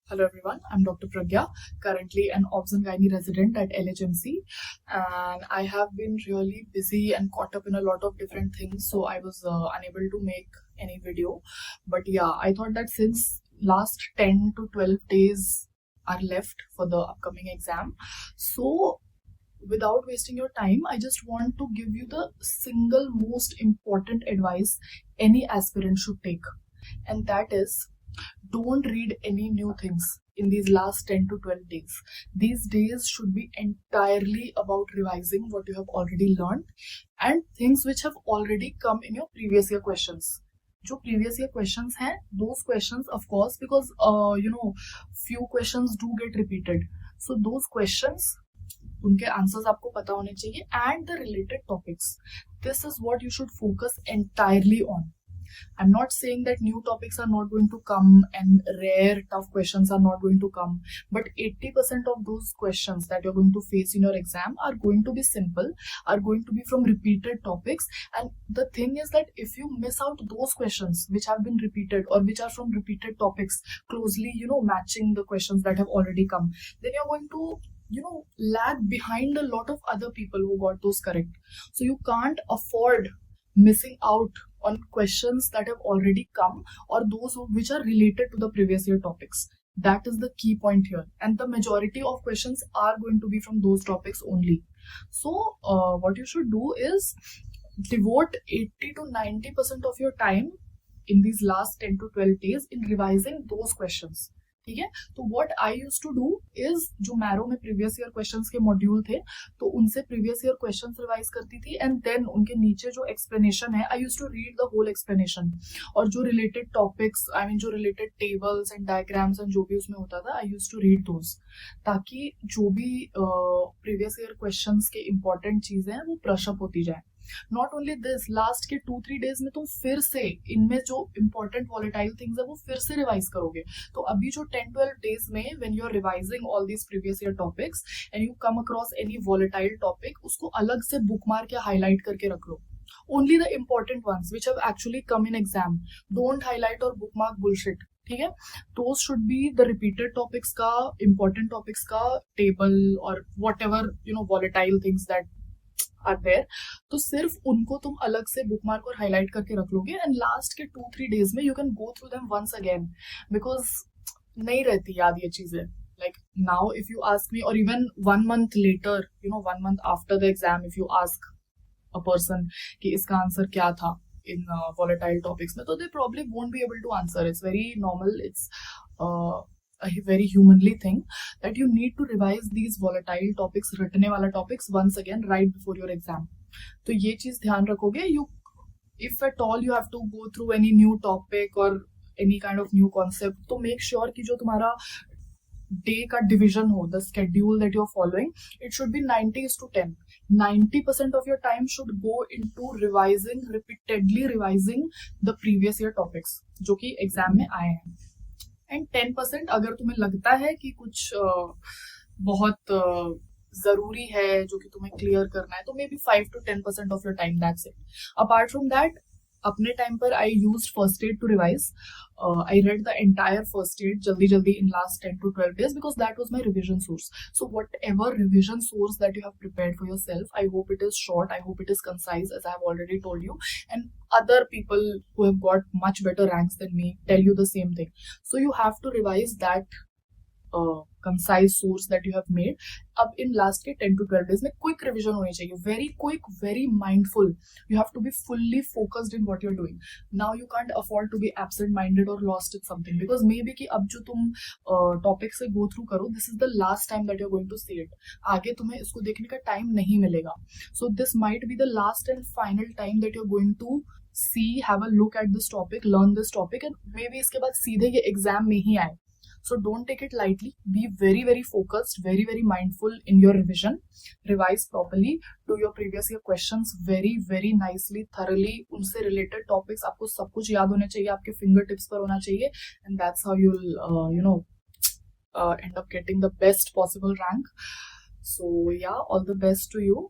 Hello everyone, I'm Dr. Pragya, currently an Obs and Gynae resident at LHMC, and I have been really busy and caught up in a lot of different things, so I was unable to make any video. But yeah, I thought that since last 10 to 12 days are left for the upcoming exam, so without wasting your time, I just want to give you the single most important advice any aspirant should take, and that is don't read any new things in these last 10 to 12 days. These days should be entirely about revising what you have already learned and things which have already come in your previous year questions. जो previous year questions हैं, those questions of course, because few questions do get repeated, so those questions उनके answers आपको पता होने चाहिए and the related topics. This is what you should focus entirely on. I'm not saying that new topics are not going to come and rare tough questions are not going to come, but 80% of those questions that you're going to face in your exam are going to be simple, are going to be from repeated topics. And the thing is that if you miss out those questions which have been repeated or which are from repeated topics, closely matching the questions that have already come, then you're going to lag behind a lot of other people who got those correct. So you can't afford missing out on questions that have already come or those which are related to the previous year topics. That is the key point here, and the majority of questions are going to be from those topics only. So what you should do is devote 80 to 90% of your time in these last 10 to 12 days in revising those questions. ठीक है, तो what I used to do is जो Marrow में previous year questions के module थे तो उनसे previous year questions revise करती थी एंड देन उनके नीचे जो एक्सप्लेनेशन है I used to read the whole explanation, और जो रिलेटेड टॉपिक्स आई मीन जो related tables and diagrams and जो भी उसमें होता था I used to read those, ताकि जो भी प्रीवियस ईयर क्वेश्चंस के इंपॉर्टेंट चीजें हैं वो ब्रश अप होती जाए. नॉट ओनली दिस, लास्ट के 2-3 डेज में तुम फिर से इनमें जो इंपॉर्टेंट वॉलेटाइल थिंग्स है वो फिर से रिवाइज करोगे. तो अभी जो 10-12 डेज में when you are revising all these previous year topics and you come across any volatile topic, उसको अलग से बुकमार्क या हाईलाइट करके रख लो. Only the important ones which have actually come in exam, don't highlight और bookmark bullshit. ठीक है, those should be the repeated topics का, इंपॉर्टेंट टॉपिक्स का टेबल और whatever volatile things that are there. तो सिर्फ उनको तुम अलग से बुकमार्क और हाईलाइट करके रख लोगे एंड लास्ट के 2-3 डेज में you can go through them once again, because नहीं रहती याद ये चीजें. Like now if you ask me, और even 1 month later, 1 month after the exam, if you ask a person कि इसका आंसर क्या था इन volatile topics में, तो they probably won't be able to answer. It's very normal, it's a very humanly thing that you need to revise these volatile topics, रटने वाला topics once again right before your exam. तो ये चीज ध्यान रखोगे. You, if at all you have to go through any new topic or any kind of new concept, तो make sure कि जो तुम्हारा डे का डिविजन हो, the schedule that you are following, it should be 90:10. 90% of your time should go into revising, repeatedly revising the previous year topics जो कि exam में आए हैं. एंड 10% अगर तुम्हें लगता है कि कुछ बहुत जरूरी है जो कि तुम्हें क्लियर करना है, तो maybe 5 to 10% of your time, that's it. Apart from that, अपने टाइम पर I used first aid to revise. I read the entire first aid jaldi in last 10 to 12 days because that was my revision source. So whatever revision source that you have prepared for yourself, I hope it is short, I hope it is concise, as I have already told you, and other people who have got much better ranks than me tell you the same thing. So you have to revise that concise source that you have made. अब in last के 10 to 12 days में quick revision होनी चाहिए, very quick, very mindful. You have to be fully focused in what you're doing. Now you can't afford to be absent-minded or lost in something, because maybe कि अब जो तुम topic से go through करो, this is the last time that you're going to see it. आगे तुम्हें इसको देखने का time नहीं मिलेगा. So this might be the last and final time that you're going to see, have a look at this topic, learn this topic, and maybe इसके बाद सीधे ये exam में ही आए. So don't take it lightly. Be very, very focused, very, very mindful in your revision. Revise properly. Do your previous year questions very, very nicely, thoroughly. उनसे related topics आपको सब कुछ याद होने चाहिए, आपके fingertips पर होना चाहिए, and that's how you'll, end up getting the best possible rank. So yeah, all the best to you.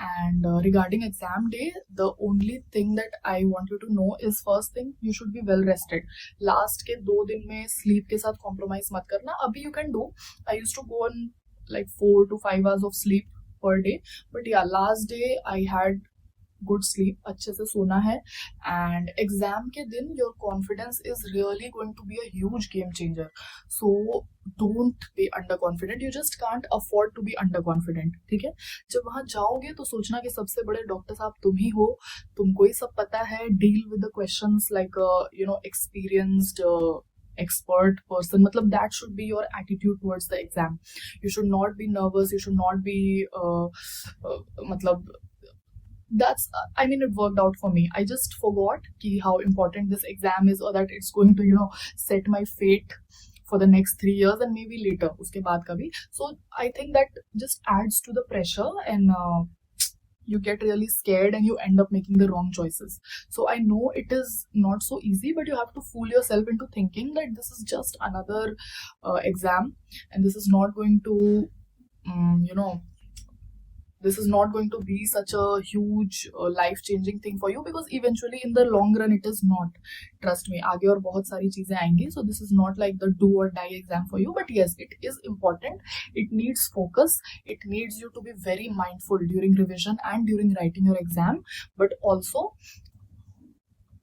And regarding exam day, the only thing that I want you to know is, first thing, you should be well rested. Last के 2 दिन में sleep के साथ compromise मत करना. अभी you can do. I used to go on like 4 to 5 hours of sleep per day, but yeah, last day I had good sleep, अच्छे से सोना है. एंड एग्जाम के दिन your confidence is really going to be a huge game changer. So don't be under confident. You just can't afford to be under confident. ठीक है, जब वहां जाओगे तो सोचना कि सबसे बड़े डॉक्टर साहब तुम ही हो, तुमको ही सब पता है. Deal with the questions like experienced expert person. मतलब that should be your attitude towards the exam. You should not be nervous, you should not be मतलब that's I mean, it worked out for me. I just forgot ki how important this exam is, or that it's going to set my fate for the next 3 years and maybe later uske baad ka bhi. So I think that just adds to the pressure, and you get really scared and you end up making the wrong choices. So I know it is not so easy, but you have to fool yourself into thinking that this is just another exam, and this is not going to this is not going to be such a huge life-changing thing for you, because eventually in the long run it is not. Trust me, आगे और बहुत सारी चीजें आएंगी. So this is not like the do or die exam for you, but yes, it is important. It needs focus. It needs you to be very mindful during revision and during writing your exam, but also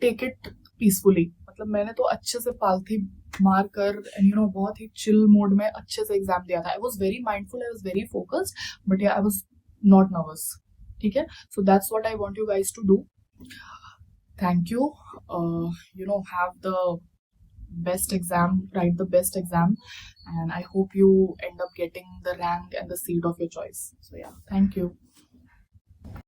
take it peacefully. मतलब मैंने तो अच्छे से पालथी मार कर बहुत ही chill mode में अच्छे से exam दिया था. I was very mindful, I was very focused, but yeah, I was not nervous. Okay, so that's what I want you guys to do. Thank you. Have the best exam, write the best exam, and I hope you end up getting the rank and the seat of your choice. So yeah, thank you.